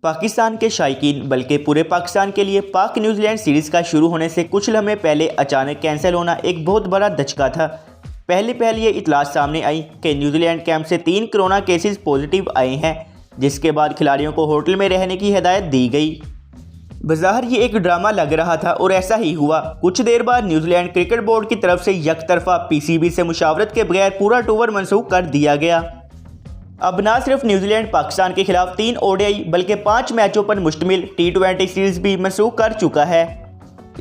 पाकिस्तान के शायकीन बल्कि पूरे पाकिस्तान के लिए पाक न्यूजीलैंड सीरीज़ का शुरू होने से कुछ लम्हे पहले अचानक कैंसिल होना एक बहुत बड़ा धचका था। पहले ये इतलात सामने आई कि न्यूजीलैंड कैंप से 3 कोरोना केसेस पॉजिटिव आए हैं, जिसके बाद खिलाड़ियों को होटल में रहने की हिदायत दी गई। बज़ाहिर ये एक ड्रामा लग रहा था और ऐसा ही हुआ। कुछ देर बाद न्यूजीलैंड क्रिकेट बोर्ड की तरफ से यकतरफा पीसीबी से मुशावरत के बगैर पूरा टूर मनसूख कर दिया गया। अब ना सिर्फ न्यूजीलैंड पाकिस्तान के खिलाफ 3 ओडीआई बल्कि 5 मैचों पर मुश्तमिल T20 सीरीज भी मनसूख कर चुका है।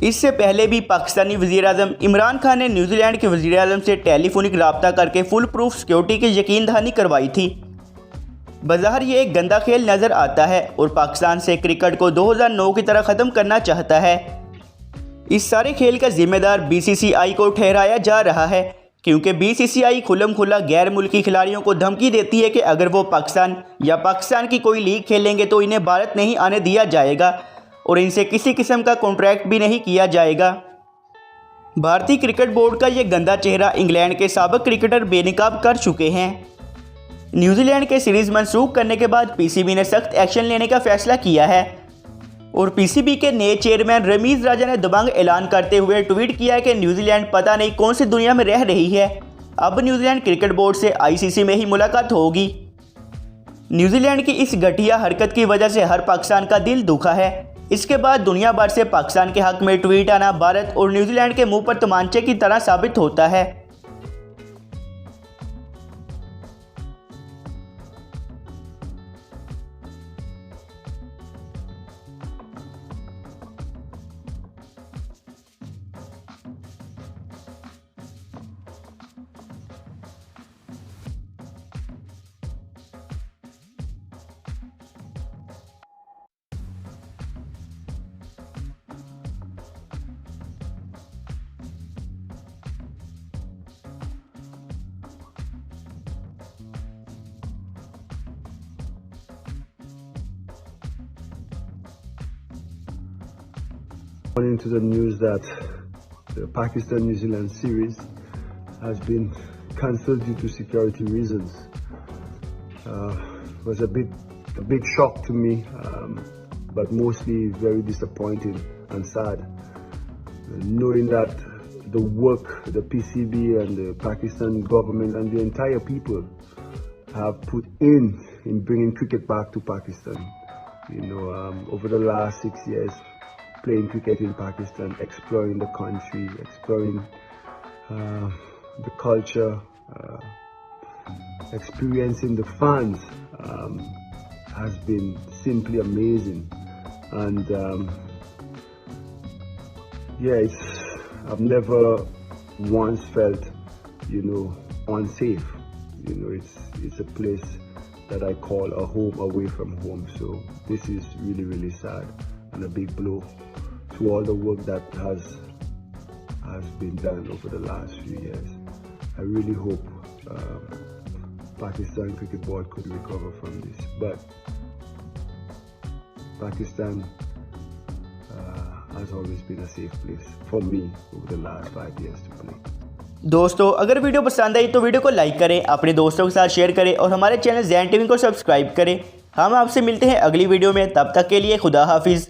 इससे पहले भी पाकिस्तानी वज़ीर-ए-आज़म इमरान खान ने न्यूजीलैंड के वज़ीर-ए-आज़म से टेलीफोनिक रब्ता करके फुल प्रूफ सिक्योरिटी की यकीन दहानी करवाई थी। बज़ाहिर ये एक गंदा खेल नज़र आता है और पाकिस्तान से क्रिकेट को 2009 की तरह ख़त्म करना चाहता है। इस सारे खेल का जिम्मेदार BCCI को ठहराया जा रहा है, क्योंकि BCCI खुल्लम खुल्ला गैर मुल्की खिलाड़ियों को धमकी देती है कि अगर वो पाकिस्तान या पाकिस्तान की कोई लीग खेलेंगे तो इन्हें भारत नहीं आने दिया जाएगा और इनसे किसी किस्म का कॉन्ट्रैक्ट भी नहीं किया जाएगा। भारतीय क्रिकेट बोर्ड का ये गंदा चेहरा इंग्लैंड के साबिक क्रिकेटर बेनकाब कर चुके हैं। न्यूजीलैंड के सीरीज़ मनसूख करने के बाद PCB ने सख्त एक्शन लेने का फैसला किया है और PCB के नए चेयरमैन रमीज़ राजा ने दबंग ऐलान करते हुए ट्वीट किया है कि न्यूजीलैंड पता नहीं कौन सी दुनिया में रह रही है, अब न्यूजीलैंड क्रिकेट बोर्ड से ICC में ही मुलाकात होगी। न्यूजीलैंड की इस घटिया हरकत की वजह से हर पाकिस्तान का दिल दुखा है। इसके बाद दुनिया भर से पाकिस्तान के हक में ट्वीट आना भारत और न्यूजीलैंड के मुंह पर तमांचे की तरह साबित होता है। Into the news that the Pakistan-New Zealand series has been cancelled due to security reasons. Was a big shock to me, but mostly very disappointing and sad. Knowing that the work the PCB and the Pakistan government and the entire people have put in bringing cricket back to Pakistan. Over the last 6 years. Playing cricket in Pakistan, exploring the country, exploring the culture, experiencing the fans has been simply amazing. And I've never once felt, unsafe. It's a place that I call a home away from home. So this is really, really sad and a big blow to all the work that has been done over the last few years. I really hope Pakistan Cricket Board could recover from this, but Pakistan has always been a safe place for me over the last 5 years to play. दोस्तों, अगर video पसंद आई तो video को like करें, अपने दोस्तों के साथ शेयर करें और हमारे चैनल ज़ैन टीवी को सब्सक्राइब करें। हम आपसे मिलते हैं अगली वीडियो में, तब तक के लिए खुदा हाफिज़।